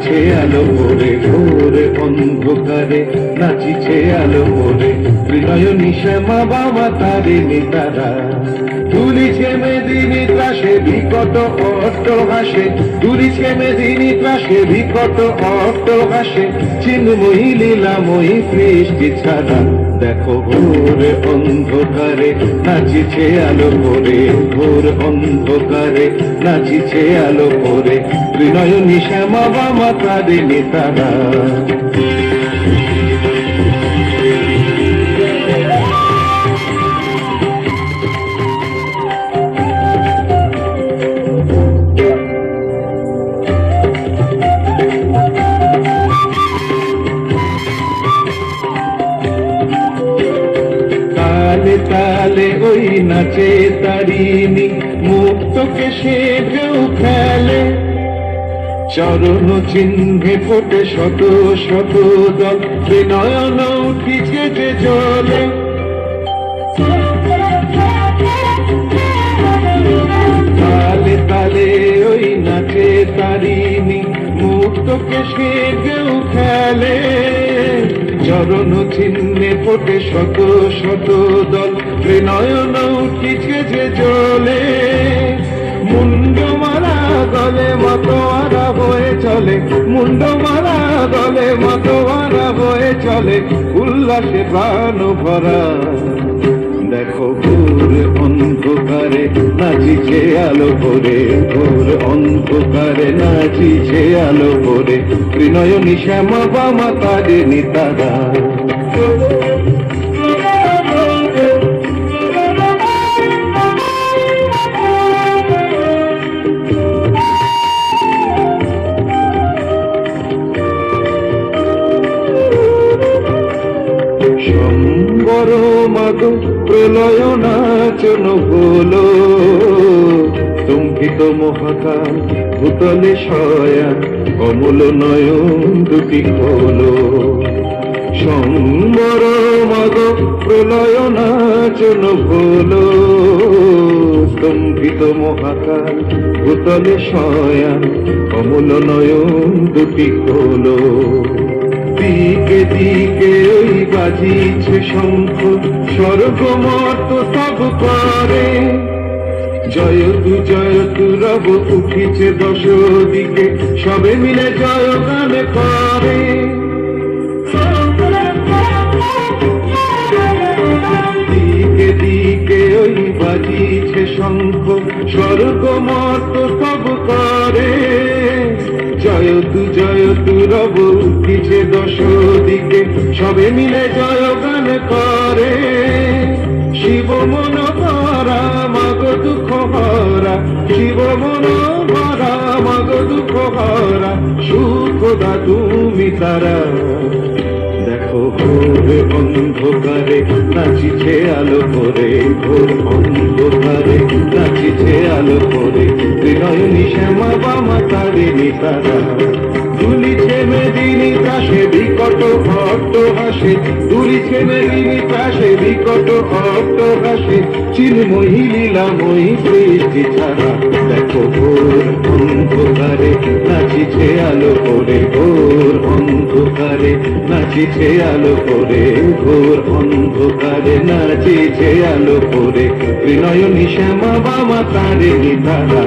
নাচিছে আলো পরে ঘোর অন্ধকারে, নাচিছে আলো পরে ত্রিনয়নী শ্যামা বামা তারিণী তারা। দুলিছে মেদিনী ত্রাসে বিকট অট্টহাসে, দুলিছে মেদিনী ত্রাসে বিকট অট্টহাসে, চিন্ময়ী লীলাময়ী সৃষ্টি ছাড়া। দেখো ঘোর অন্ধকারে নাচিছে আলো পরে, ঘোর অন্ধকারে নাচিছে আলো পরে ত্রিনয়নী শ্যামা বামা তারিণী তারা। তালে তালে ওই নাচে তারিণী, মুক্ত কেশে ঢেউ খেলে, চরণ চিহ্নে ফোটে শত শত দল, নয়ন উঠিছে যে জলে। তালে তালে ওই নাচে তারিণী, মুক্ত কেশে ঢেউ খেলে, চরণ চিহ্নে ফোটে শত শত দল, নয়ন উঠিছে যে জলে। মুন্ডমালা গলে মতোয়ারা হয়ে চলে, মুন্ডমালা গলে মতোয়ারা হয়ে চলে, উল্লাসে প্রাণ ভরা। দেখো ঘোর অন্ধকারে নাচিছে আলো পরে, ঘোর অন্ধকারে নাচিছে আলো পরে ত্রিনয়নী শ্যামা বামা তারিণী তারা। সম্বর মাগ প্রলয় নাচন হলো, তুঙ্কিত মহাকাল ভূতলে শয়া, কমল নয়ন দুটি হলো। সম্বর মাগ প্রলয় নাচন হলো, তুঙ্কিত মহাকাল ভূতলে শয়া, কমল নয়ন দুটি হলো। দিকে দিকে ওই বাজিছে শঙ্খ, স্বর্গমর্ত সব করে, জয়তু জয়তু রব উঠিছে দশ দিকে, সবে মিলে জয় গান করে। দিকে দিকে ওই বাজিছে শঙ্খ, স্বর্গমর্ত সব করে, জয়তু জয়তু রব উঠিছে দশ দিকে, সবে মিলে জয় গান করে। শিব মন ভরা মাগ দুঃখ হরা, শিব মন ভরা মাগ দুঃখ হরা, সুখদা তুমি তারা। দেখো ঘোর অন্ধকারে নাচিছে আলো পরে, ঘোর অন্ধকারে নাচিছে আলো পরে ত্রিনয়নী শ্যামা বামা তারিণী তারা। দুলিছে মেদিনী ত্রাসে বিকট অট্টহাসে, দুলিছে মেদিনী ত্রাসে বিকট অট্টহাসে, চিন্ময়ী লীলাময়ী সৃষ্টি ছাড়া। দেখো ঘোর অন্ধকারে নাচিছে আলো পরে, ঘোর অন্ধকারে নাচিছে আলো পরে, ঘোর অন্ধকারে নাচিছে আলো পরে ত্রিনয়নী শ্যামা বামা তারিণী তারা।